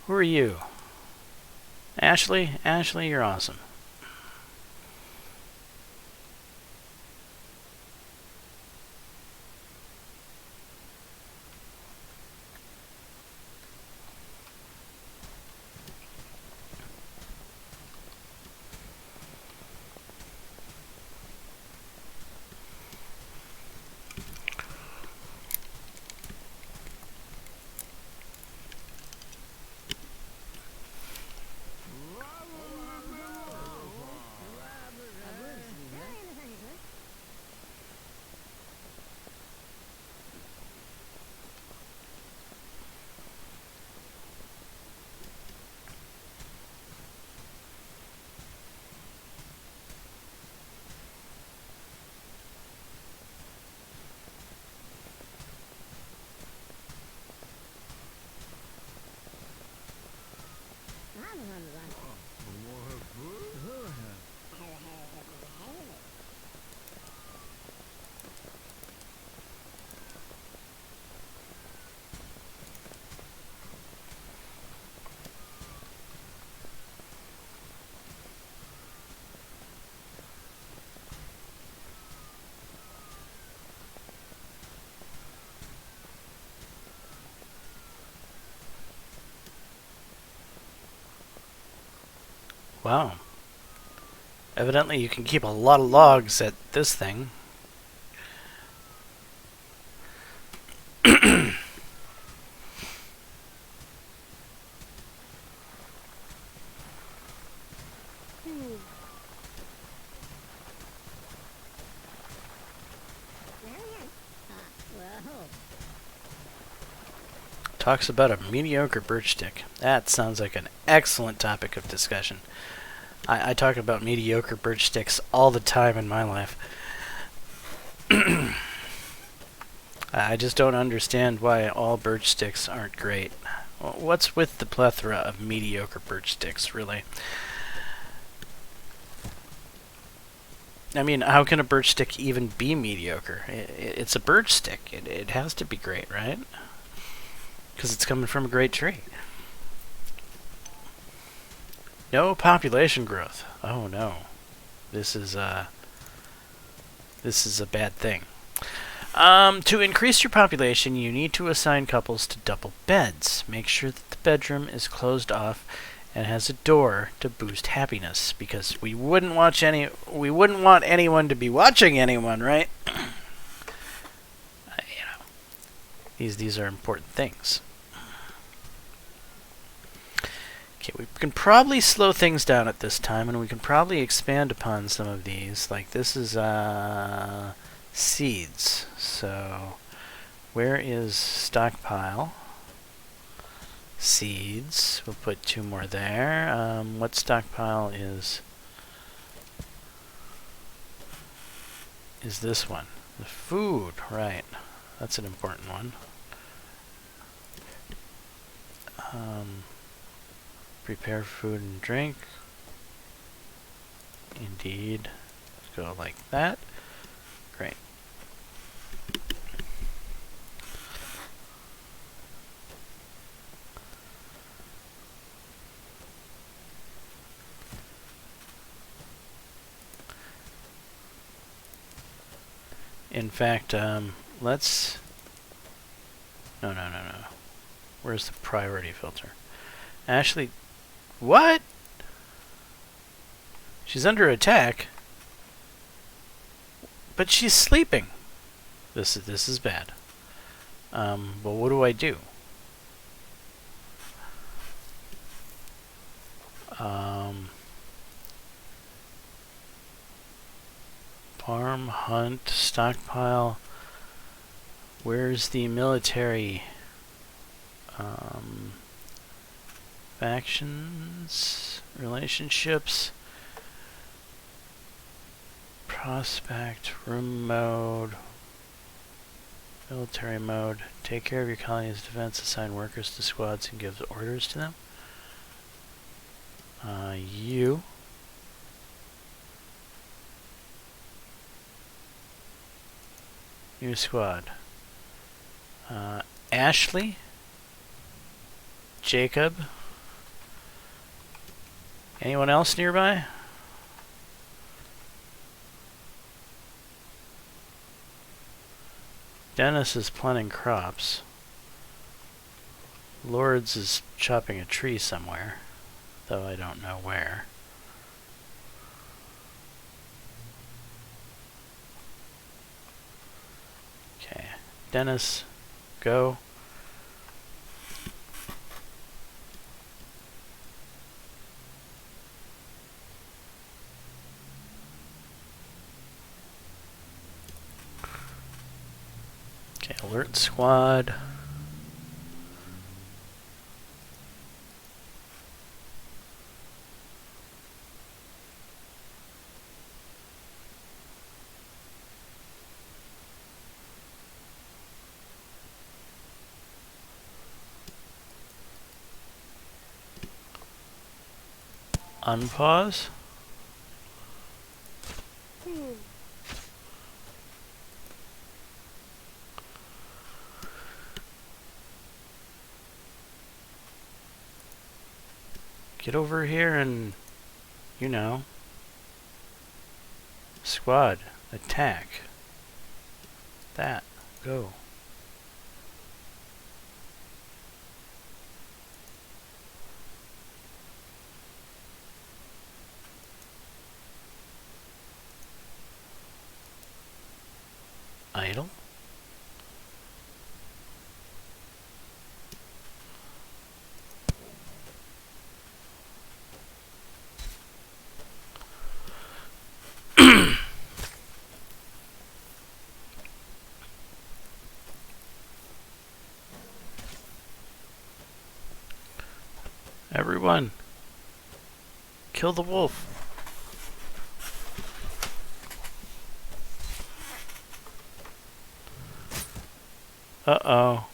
Who are you? Ashley? Ashley, you're awesome. Wow. Evidently you can keep a lot of logs at this thing. Talks about a mediocre birch stick. That sounds like an excellent topic of discussion. I talk about mediocre birch sticks all the time in my life. I just don't understand why all birch sticks aren't great. What's with the plethora of mediocre birch sticks, really? I mean, how can a birch stick even be mediocre? It's a birch stick. It has to be great, right? Because it's coming from a great tree. No population growth. Oh no. This is a bad thing. To increase your population, you need to assign couples to double beds. Make sure that the bedroom is closed off and has a door to boost happiness, because we wouldn't want anyone to be watching anyone, right? These are important things. Okay, we can probably slow things down at this time, and we can probably expand upon some of these. Like this is seeds. So where is stockpile? Seeds. We'll put 2 more there. What stockpile is this one? The food, right. That's an important one. Prepare food and drink. Indeed. Let's go like that. Great. In fact, let's... No. Where's the priority filter? Ashley... What? She's under attack. But she's sleeping. This is bad. Well, what do I do? Farm, hunt, stockpile. Where's the military? Factions, relationships, prospect, room mode, military mode. Take care of your colony's defense, assign workers to squads and give orders to them. You. New squad. Ashley. Jacob. Anyone else nearby? Dennis is planting crops. Lords is chopping a tree somewhere, though I don't know where. Okay, Dennis, go. Okay, alert squad. Unpause. Get over here and, you know, squad, attack. That, go. Everyone, kill the wolf. Uh-oh.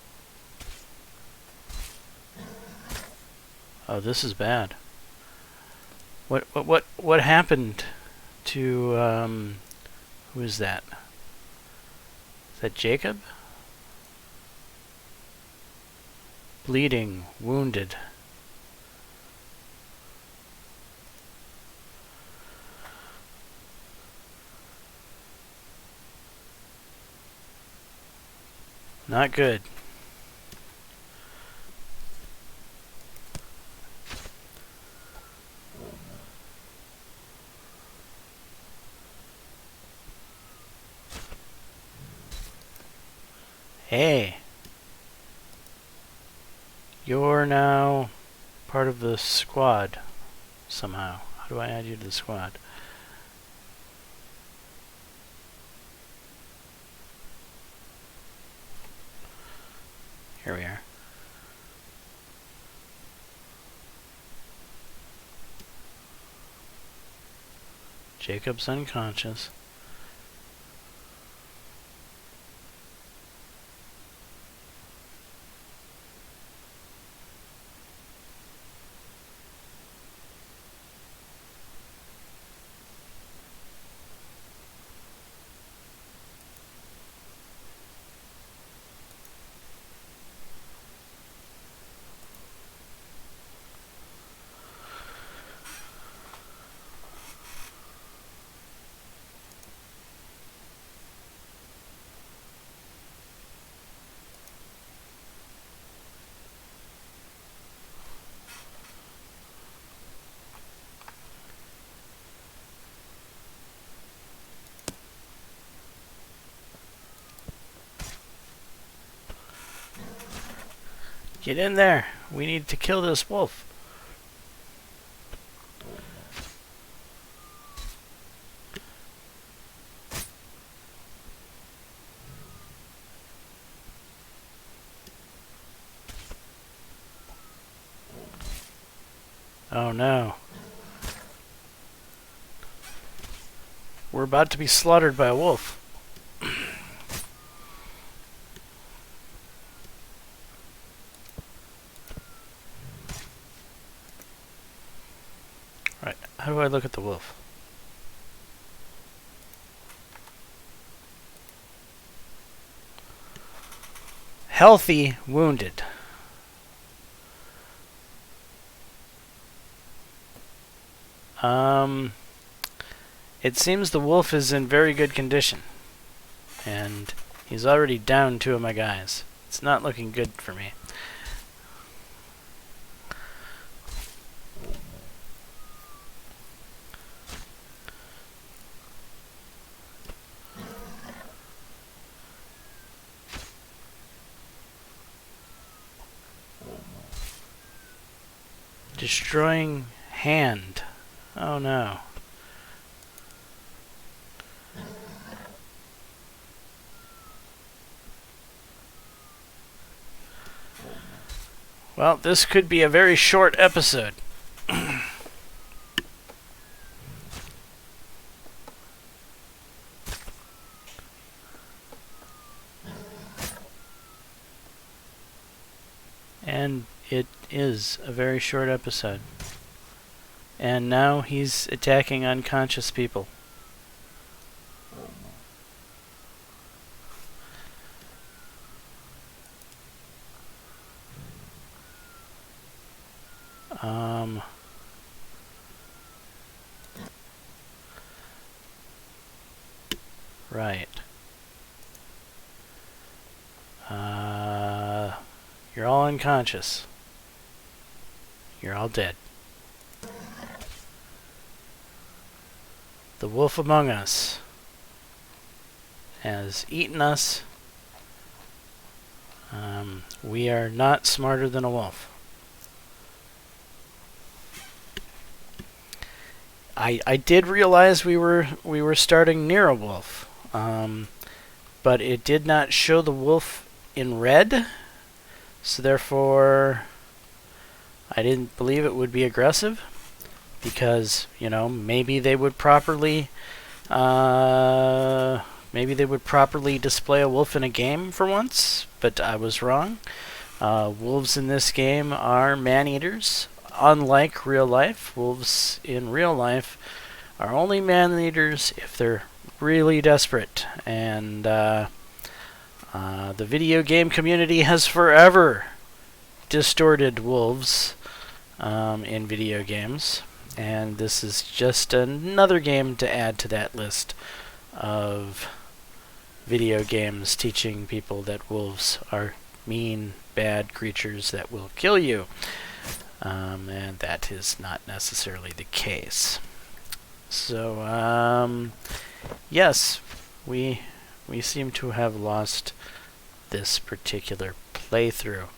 Oh, this is bad. What happened to who is that? Is that Jacob? Bleeding, wounded. Not good. Hey. You're now part of the squad somehow. How do I add you to the squad? Here we are. Jacob's unconscious. Get in there. We need to kill this wolf. Oh no. We're about to be slaughtered by a wolf. Right, how do I look at the wolf? Healthy, wounded. It seems the wolf is in very good condition. And he's already down 2 of my guys. It's not looking good for me. Destroying hand. Oh no. Well, this could be a very short episode. And it is a very short episode. And now he's attacking unconscious people. Right. You're all unconscious. You're all dead. The wolf among us has eaten us. We are not smarter than a wolf. I did realize we were starting near a wolf, but it did not show the wolf in red, so therefore I didn't believe it would be aggressive because, you know, maybe they would properly display a wolf in a game for once, but I was wrong. Wolves in this game are man-eaters. Unlike real life, wolves in real life are only man-eaters if they're really desperate. And the video game community has forever distorted wolves in video games. And this is just another game to add to that list of video games teaching people that wolves are mean, bad creatures that will kill you. And that is not necessarily the case. So, yes, we seem to have lost this particular playthrough.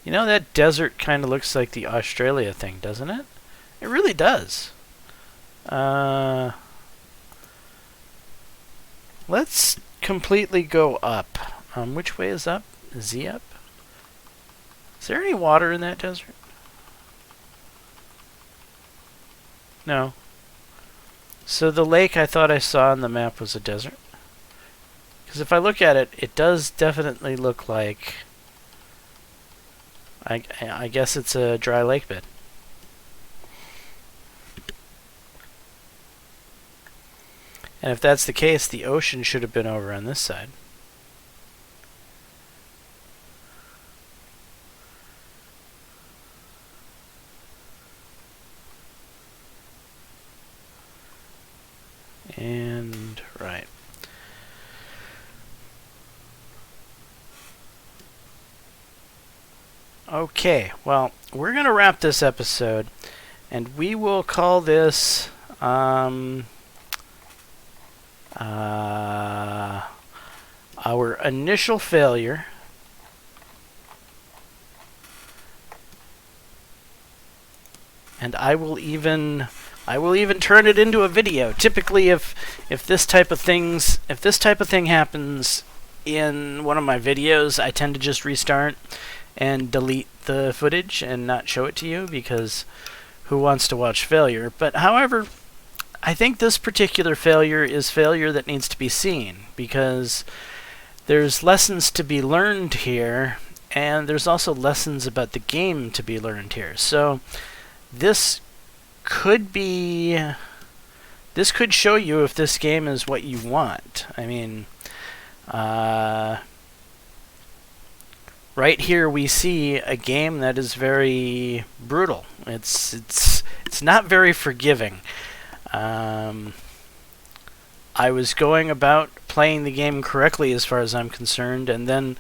You know, that desert kind of looks like the Australia thing, doesn't it? It really does. Let's completely go up. Which way is up? Z up? Is there any water in that desert? No. So the lake I thought I saw on the map was a desert. Because if I look at it, it does definitely look like... I guess it's a dry lake bed. And if that's the case, the ocean should have been over on this side. And right. Okay, well, we're going to wrap this episode, and we will call this our initial failure. And I will even turn it into a video. Typically, if this type of thing happens in one of my videos, I tend to just restart and delete the footage and not show it to you, because who wants to watch failure? But however, I think this particular failure is failure that needs to be seen, because there's lessons to be learned here, and there's also lessons about the game to be learned here. So this could show you if this game is what you want. I mean, right here we see a game that is very brutal. It's not very forgiving. I was going about playing the game correctly as far as I'm concerned, and then,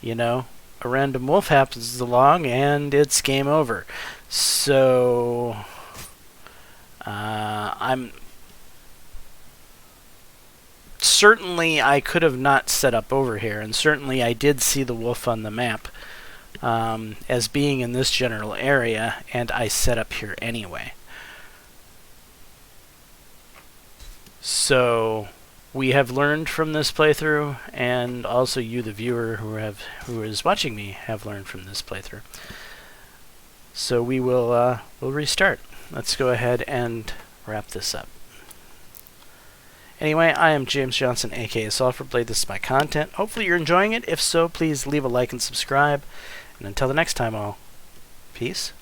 you know, a random wolf happens along and it's game over. So I'm certainly, I could have not set up over here, and certainly I did see the wolf on the map as being in this general area, and I set up here anyway. So we have learned from this playthrough, and also you, the viewer who is watching me, have learned from this playthrough. So we will we'll restart. Let's go ahead and wrap this up. Anyway, I am James Johnson, aka Sulfurblade. This is my content. Hopefully you're enjoying it. If so, please leave a like and subscribe. And until the next time, all, peace.